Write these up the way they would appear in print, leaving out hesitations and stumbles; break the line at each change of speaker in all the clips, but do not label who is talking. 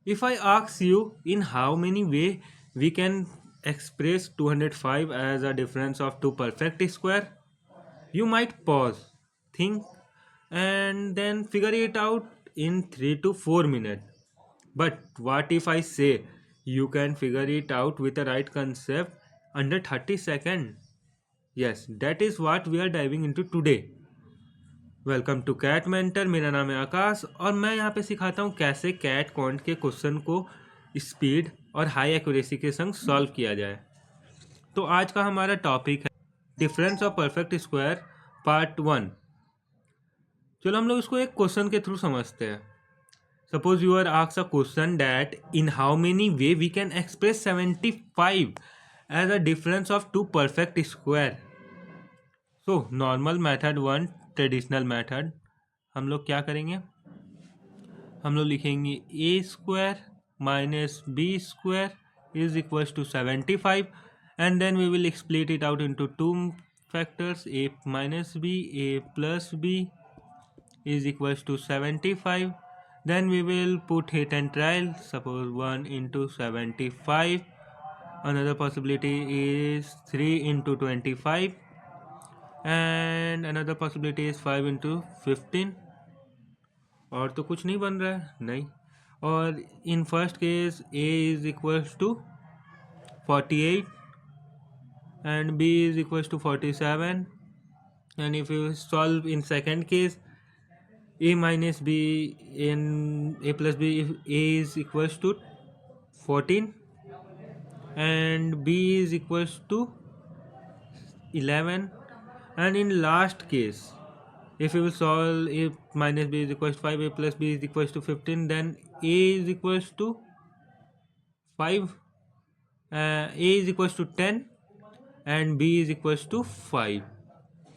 If I ask you in how many way we can express 205 as a difference of two perfect square, you might pause, think, and then figure it out in 3 to 4 minutes. But what if I say you can figure it out with the right concept under 30 seconds? Yes, that is what we are diving into today. Welcome to CAT mentor. मेरा नाम है आकाश और मैं यहाँ पे सिखाता हूँ कैसे कैट कॉन्ट के क्वेश्चन को स्पीड और हाई एक्यूरेसी के संग सॉल्व किया जाए। तो आज का हमारा टॉपिक है difference of perfect square part 1। चलो हम लोग इसको एक क्वेश्चन के थ्रू समझते हैं। Suppose you are asked a question that in how many way we can express 75 as a difference of two perfect square. So normal method one, traditional method, हम लोग क्या करेंगे, हम लोग लिखेंगे a square minus b square is equal to 75 and then we will split it out into two factors a minus b a plus b is equals to 75. Then we will put hit and trial. Suppose 1 into 75. Another possibility is 3 into 25. And another possibility is 5 into 15. और तो कुछ नहीं बन रहा है, नहीं। और in first case a is equals to 48 and b is equals to 47. And if you solve in second case, a minus b in a plus b, if a is equals to 14 and b is equals to 11, and in last case if you will solve a minus b is equals to 5, a plus b is equals to 15, then a is equals to 5, a is equals to 10 and b is equals to 5।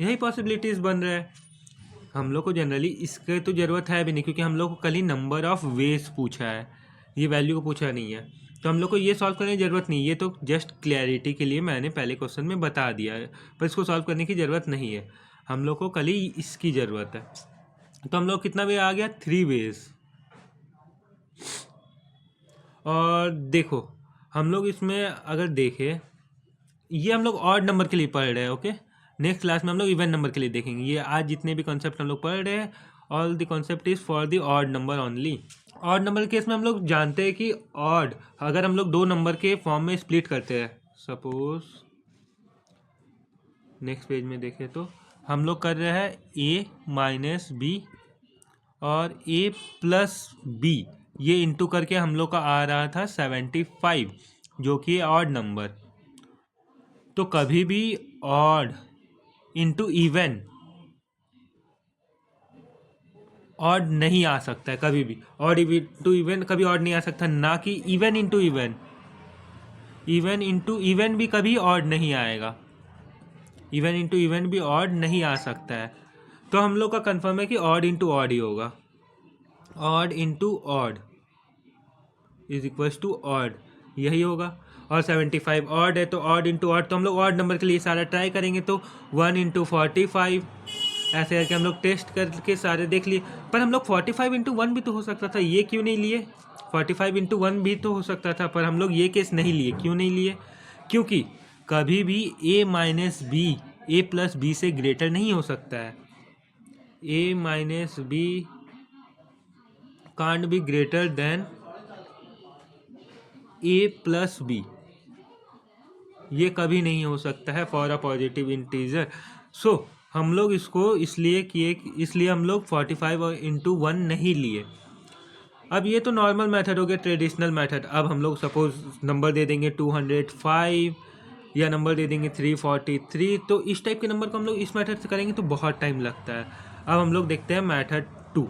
यही possibilities बन रहा है। हम लोग को generally इसके तो ज़रूरत है भी नहीं, क्योंकि हम लोग को कल ही नंबर ऑफ़ वेज पूछा है, ये वैल्यू को पूछा नहीं है, तो हम लोग को ये सॉल्व करने की ज़रूरत नहीं। ये तो जस्ट क्लैरिटी के लिए मैंने पहले क्वेश्चन में बता दिया है, पर इसको सॉल्व करने की ज़रूरत नहीं है। हम लोग को कल ही इसकी ज़रूरत है। तो हम लोग कितना वे आ गया, 3 वेज। और देखो हम लोग इसमें अगर देखें, ये हम लोग ऑड नंबर के लिए पढ़ रहे हैं, ओके। नेक्स्ट क्लास में हम लोग इवन नंबर के लिए देखेंगे। ये आज जितने भी कॉन्सेप्ट हम लोग पढ़ रहे हैं, all the concept is for the odd number only. Odd number के केस में हम लोग जानते हैं कि ऑड अगर हम लोग दो नंबर के फॉर्म में स्प्लिट करते हैं, सपोज नेक्स्ट पेज में देखें तो हम लोग कर रहे हैं ए माइनस बी और ए प्लस बी, ये इंटू करके हम लोग का आ रहा था 75, जो कि ऑड नंबर। तो कभी भी ऑड इंटू इवन ऑड नहीं आ सकता है, कभी भी ऑड इंटू इवन कभी ऑड नहीं आ सकता, ना कि even into even. Even into even भी कभी ऑड नहीं आएगा, इवन इंटू इवन भी ऑड नहीं आ सकता है। तो हम लोग का कंफर्म है कि ऑड इंटू ऑड ही होगा। Odd into odd is equals to odd, यही होगा। और 75 ऑड है, तो ऑड इंटू ऑड, तो हम लोग ऑड नंबर के लिए सारा ट्राई करेंगे। तो 1 इंटू 45 ऐसे करके हम लोग टेस्ट करके सारे देख लिए। पर हम लोग 45 इंटू 1 भी तो हो सकता था, ये क्यों नहीं लिए? 45 इंटू 1 भी तो हो सकता था, पर हम लोग ये केस नहीं लिए। क्यों नहीं लिए? क्योंकि कभी भी a minus b a plus b से ग्रेटर नहीं हो सकता है। a minus b can't be greater than a plus b, ये कभी नहीं हो सकता है for a positive integer. So हम लोग इसको इसलिए किए, इसलिए हम लोग 45 और इंटू 1 नहीं लिए। अब ये तो नॉर्मल मेथड हो गया, ट्रेडिशनल मेथड। अब हम लोग सपोज नंबर दे देंगे 205 या नंबर दे देंगे 343, तो इस टाइप के नंबर को हम लोग इस मेथड से करेंगे तो बहुत टाइम लगता है। अब हम लोग देखते हैं मेथड 2।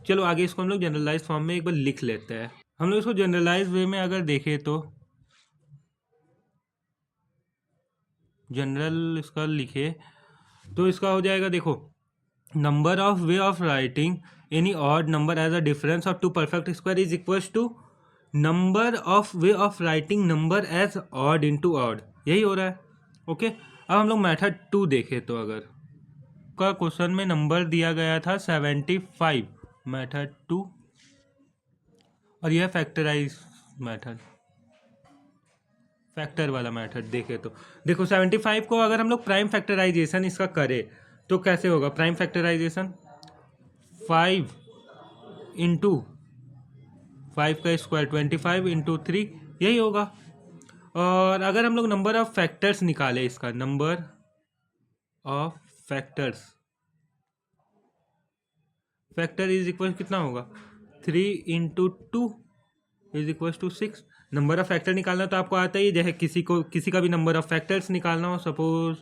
चलो आगे इसको हम लोग जनरलाइज फॉर्म में एक बार लिख लेते हैं। हम लोग इसको जनरलाइज वे में अगर देखें तो जनरल इसका लिखे तो इसका हो जाएगा, देखो, number of way of writing any odd number as a difference of two perfect square is equals to number of way of writing number as odd into odd, यही हो रहा है, ओके। अब हम लोग मेथड 2 देखें तो अगर का क्वेश्चन में नंबर दिया गया था 75, मेथड 2, और यह फैक्टराइज मेथड, फैक्टर वाला मेथड देखे तो देखो 75 को अगर हम लोग प्राइम फैक्टराइजेशन इसका करें तो कैसे होगा? प्राइम फैक्टराइजेशन 5 इंटू 5 का स्क्वायर 25 इंटू 3 यही होगा। और अगर हम लोग नंबर ऑफ फैक्टर्स निकाले, इसका number of factors, factor is equal कितना होगा? 3 into 2 is equal to 6। Number of factor निकालना तो आपको आता ही है, जैसे किसी का भी नंबर ऑफ फैक्टर्स निकालना हो, सपोज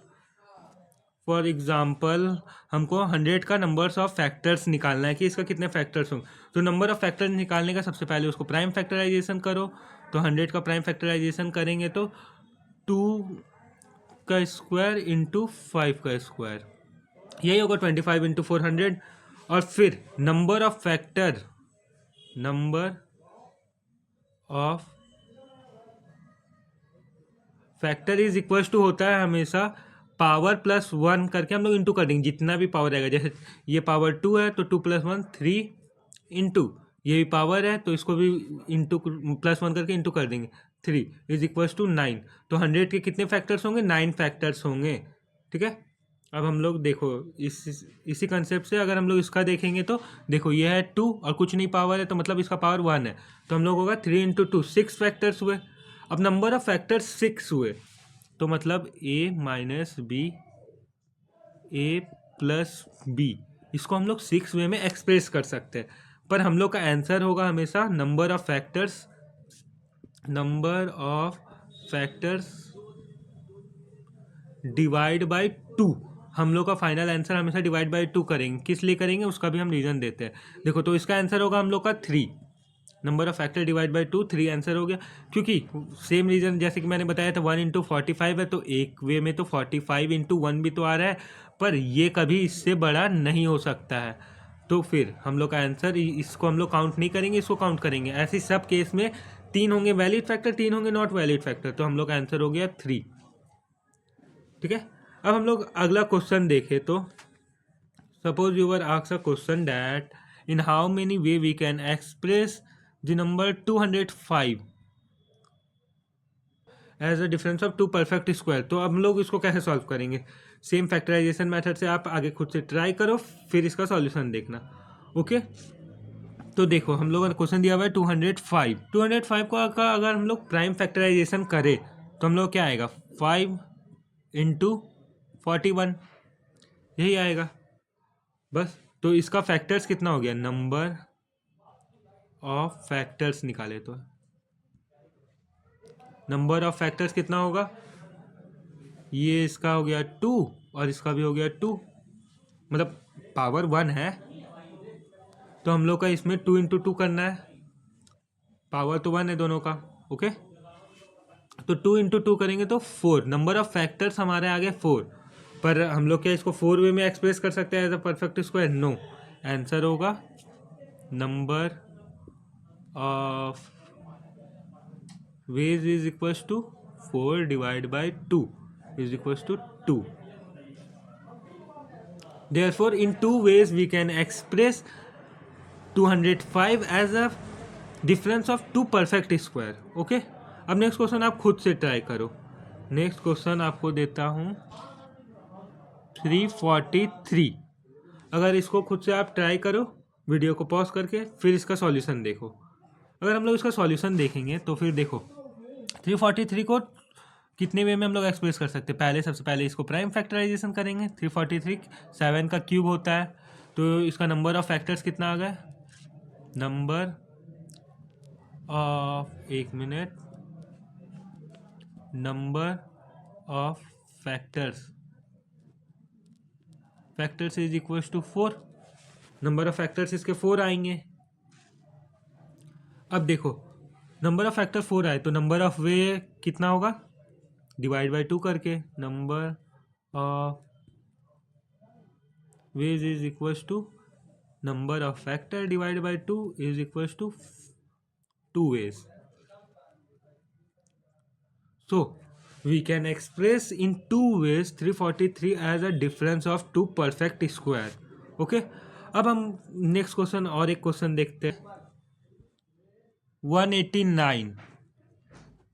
फॉर एग्जाम्पल हमको 100 का नंबर्स ऑफ फैक्टर्स निकालना है कि इसका कितने फैक्टर्स होंगे, तो नंबर ऑफ फैक्टर्स निकालने का सबसे पहले उसको प्राइम फैक्टराइजेशन करो। तो 100 का प्राइम फैक्टराइजेशन करेंगे तो 2 का स्क्वायर इंटू 5 का स्क्वायर, यही होगा 25 इंटू 400। और फिर number of factor, number of factor is equal to होता है हमेशा पावर प्लस 1 करके हम लोग इंटू कर देंगे, जितना भी पावर रहेगा। जैसे ये पावर 2 है तो 2 प्लस 1 3 इंटू ये भी पावर है तो इसको भी इंटू प्लस 1 करके इंटू कर देंगे, 3 इज इक्वल टू 9। तो 100 के कितने फैक्टर्स होंगे? 9 फैक्टर्स होंगे। ठीक है, अब हम लोग देखो इसी कंसेप्ट से अगर हम लोग इसका देखेंगे तो देखो ये है 2 और कुछ नहीं पावर है तो मतलब इसका पावर 1 है, तो हम लोग होगा 3 इंटू 2 6 फैक्टर्स हुए। अब नंबर ऑफ फैक्टर्स 6 हुए तो मतलब a minus b, a plus b, इसको हम लोग 6 वे में एक्सप्रेस कर सकते हैं। पर हम लोग का आंसर होगा हमेशा number of factors, number of factors divide by 2। हम लोग का फाइनल आंसर हमेशा डिवाइड बाय 2 करेंगे, किस लिए करेंगे उसका भी हम रीज़न देते हैं। देखो तो इसका आंसर होगा हम लोग का 3, number of factor divide by 2, 3 answer हो गया। क्योंकि सेम रीज़न जैसे कि मैंने बताया था 1 इंटू 45 है, तो एक वे में तो 45 इंटू 1 भी तो आ रहा है, पर ये कभी इससे बड़ा नहीं हो सकता है। तो फिर हम लोग का आंसर, इसको हम लोग काउंट नहीं करेंगे, इसको काउंट करेंगे। ऐसे सब केस में 3 होंगे वैलिड फैक्टर, 3 होंगे नॉट वैलिड फैक्टर, तो हम लोग का आंसर हो गया 3। ठीक है, अब हम लोग अगला क्वेश्चन देखें तो suppose you were asked a question that in how many way we can express the number 205 as a difference of 2 perfect square. तो अब हम लोग इसको कैसे सॉल्व करेंगे? सेम फैक्टराइजेशन मेथड से आप आगे खुद से ट्राई करो, फिर इसका सॉल्यूशन देखना। ओके, तो देखो हम लोगों ने क्वेश्चन दिया हुआ है 205। 205 का अगर हम लोग प्राइम फैक्टराइजेशन करें तो हम लोग क्या आएगा? 5 इंटू 41 यही आएगा बस। तो इसका फैक्टर्स कितना हो गया? नंबर ऑफ फैक्टर्स निकाले तो नंबर ऑफ फैक्टर्स कितना होगा? ये इसका हो गया 2 और इसका भी हो गया 2, मतलब पावर 1 है तो हम लोग का इसमें 2 इंटू 2 करना है, पावर तो 1 है दोनों का। ओके, तो 2 इंटू 2 करेंगे तो 4, नंबर ऑफ फैक्टर्स हमारे आ गए 4। पर हम लोग क्या इसको 4 वे में एक्सप्रेस कर सकते हैं as a perfect square? No, answer होगा number of ways is equal to 4 divide by 2 is equal to 2। Therefore, in 2 ways we can express 205 as a difference of 2 perfect square. Okay, अब next question आप खुद से try करो। Next question आपको देता हूँ 343। अगर इसको खुद से आप ट्राई करो, वीडियो को पॉज करके फिर इसका सॉल्यूशन देखो। अगर हम लोग इसका सॉल्यूशन देखेंगे तो फिर देखो 343 को कितने वे में हम लोग एक्सप्रेस कर सकते हैं? पहले सबसे पहले इसको प्राइम फैक्टराइजेशन करेंगे। 343 7 का क्यूब होता है, तो इसका नंबर ऑफ फैक्टर्स कितना आ गया? नंबर ऑफ, एक मिनट, number of factors, factors is equal to 4। Number of factors इसके 4 आएंगे। अब देखो नंबर ऑफ फैक्टर 4 आए तो नंबर ऑफ वे कितना होगा? डिवाइड बाई 2 करके number of ways is equal to number of factor divide by 2 is equal to 2 ways. So we can express in 2 ways 343 as a difference of 2 perfect square. Okay, अब हम next question और एक question देखते हैं। 189।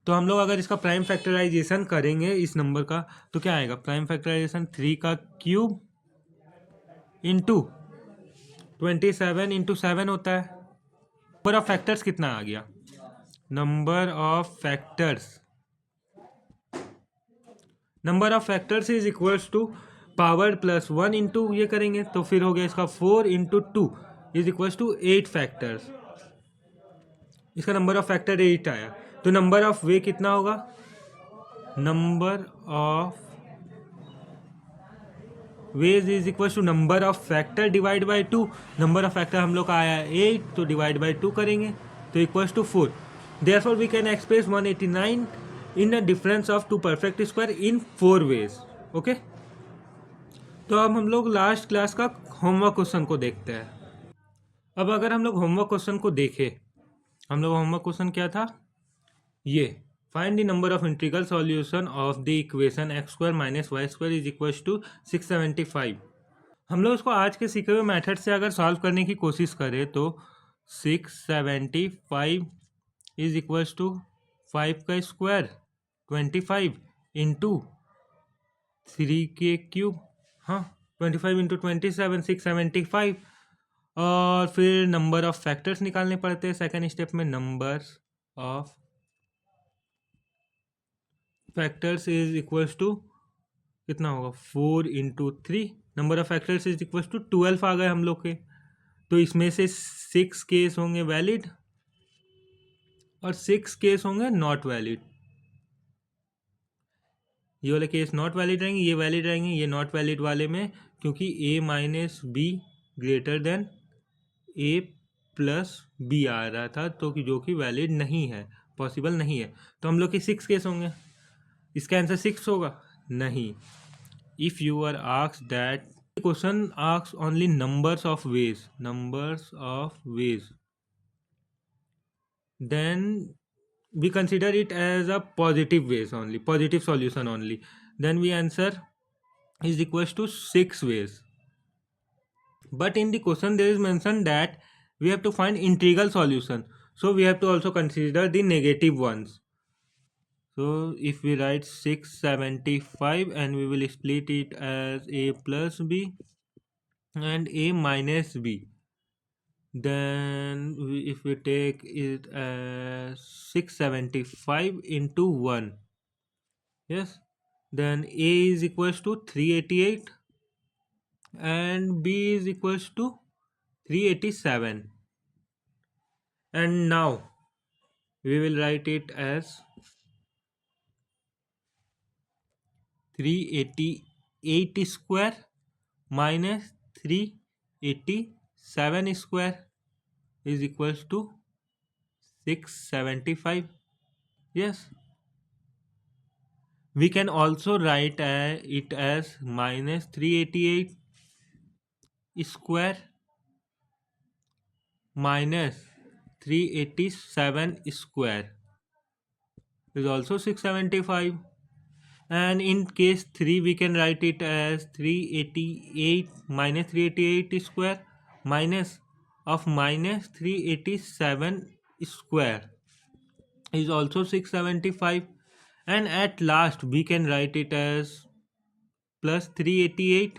तो हम लोग अगर इसका प्राइम फैक्टराइजेशन करेंगे इस नंबर का तो क्या आएगा? प्राइम फैक्टराइजेशन 3 का क्यूब इंटू 27 इंटू 7 होता है। नंबर ऑफ फैक्टर्स कितना आ गया? Number of factors is equals to power plus 1 into ये करेंगे तो फिर हो गया इसका 4 into 2 is equals to 8 factors. इसका नंबर ऑफ फैक्टर 8 आया। तो नंबर ऑफ वे कितना होगा? Number of ways is equal to number of factor divide by 2। Number of factor हम लोग का आया 8 तो डिवाइड बाई 2 करेंगे तो equals to 4। Therefore we can express 189 in a difference of two perfect square in 4 ways. Okay, तो अब हम लोग लास्ट क्लास का होमवर्क क्वेश्चन को देखते हैं। अब अगर हम लोग होमवर्क क्वेश्चन को देखें, हम लोग होमवर्क क्वेश्चन क्या था? ये find the number of integral solution of the equation x square minus y square is equal to 675। हम लोग इसको आज के सीखे हुए मेथड से अगर सॉल्व करने की कोशिश करें तो 675 इज इक्वल्स टू 5 का स्क्वायर 25 इंटू 3 के क्यूब। हाँ, 25 इंटू 27 675। और फिर नंबर ऑफ फैक्टर्स निकालने पड़ते हैं सेकेंड स्टेप में। Number of factors is equals to कितना होगा? 4 into 3। Number of factors is equals to 12 आ गए हम लोग के। तो इसमें से 6 केस होंगे वैलिड और 6 केस होंगे नॉट वैलिड। ये वाले केस नॉट वैलिड रहेंगे, ये वैलिड रहेंगे। ये नॉट वैलिड वाले में क्योंकि a minus b greater than a plus b आ रहा था तो जो कि वैलिड नहीं है, पॉसिबल नहीं है। तो हम लोग के 6 केस होंगे। इसका आंसर 6 होगा? नहीं। If you are asked that question asks only numbers of ways, then we consider it as a positive ways only, positive solution only. Then we answer is equals to 6 ways. But in the question there is mentioned that we have to find integral solution, so we have to also consider the negative ones. So if we write 675 and we will split it as a plus b and a minus b, then if we take it as 675 into 1, yes, then a is equals to 388 and b is equals to 387. And now we will write it as 388 square minus 387 square is equals to 675. Yes, we can also write it as minus 388 square minus 387 square is also 675. And in case 3 we can write it as 388 minus 388 square minus of minus 387 square is also 675. And at last we can write it as plus 388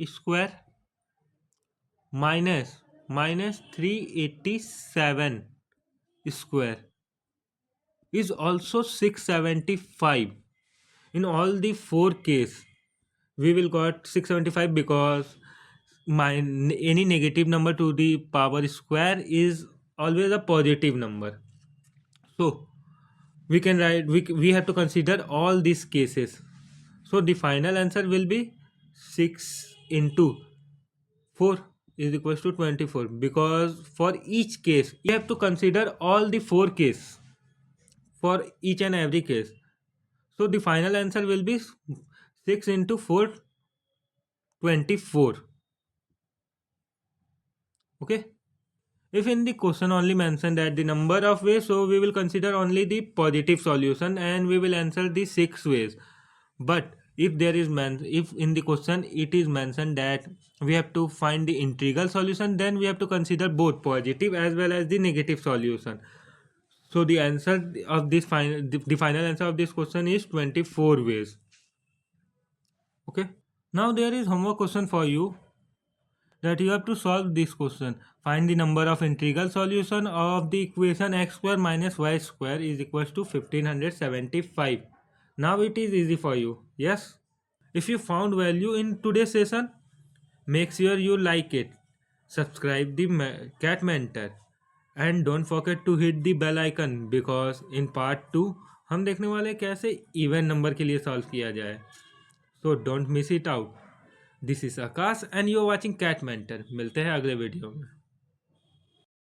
square minus 387 square is also 675. In all the 4 case we will got 675 because any negative number to the power square is always a positive number. So we can write, we have to consider all these cases. So the final answer will be 6 into 4 is equals to 24, because for each case you have to consider all the 4 cases for each and every case. So the final answer will be 6 into 4, 24. Okay. If in the question only mentioned that the number of ways, so we will consider only the positive solution and we will answer the 6 ways. But if there is if in the question it is mentioned that we have to find the integral solution, then we have to consider both positive as well as the negative solution. So the answer of this final the final answer of this question is 24 ways. Okay, now there is homework question for you, that you have to solve this question. Find the number of integral solution of the equation x square minus y square is equals to 1575. Now it is easy for you. Yes. If you found value in today's session, make sure you like it, subscribe the Cat Mentor, and don't forget to hit the bell icon because in part 2 हम देखने वाले हैं कैसे even number के लिए solve किया जाए. So don't miss it out. This is Akash and you are watching CAT mentor. मिलते हैं अगले वीडियो में.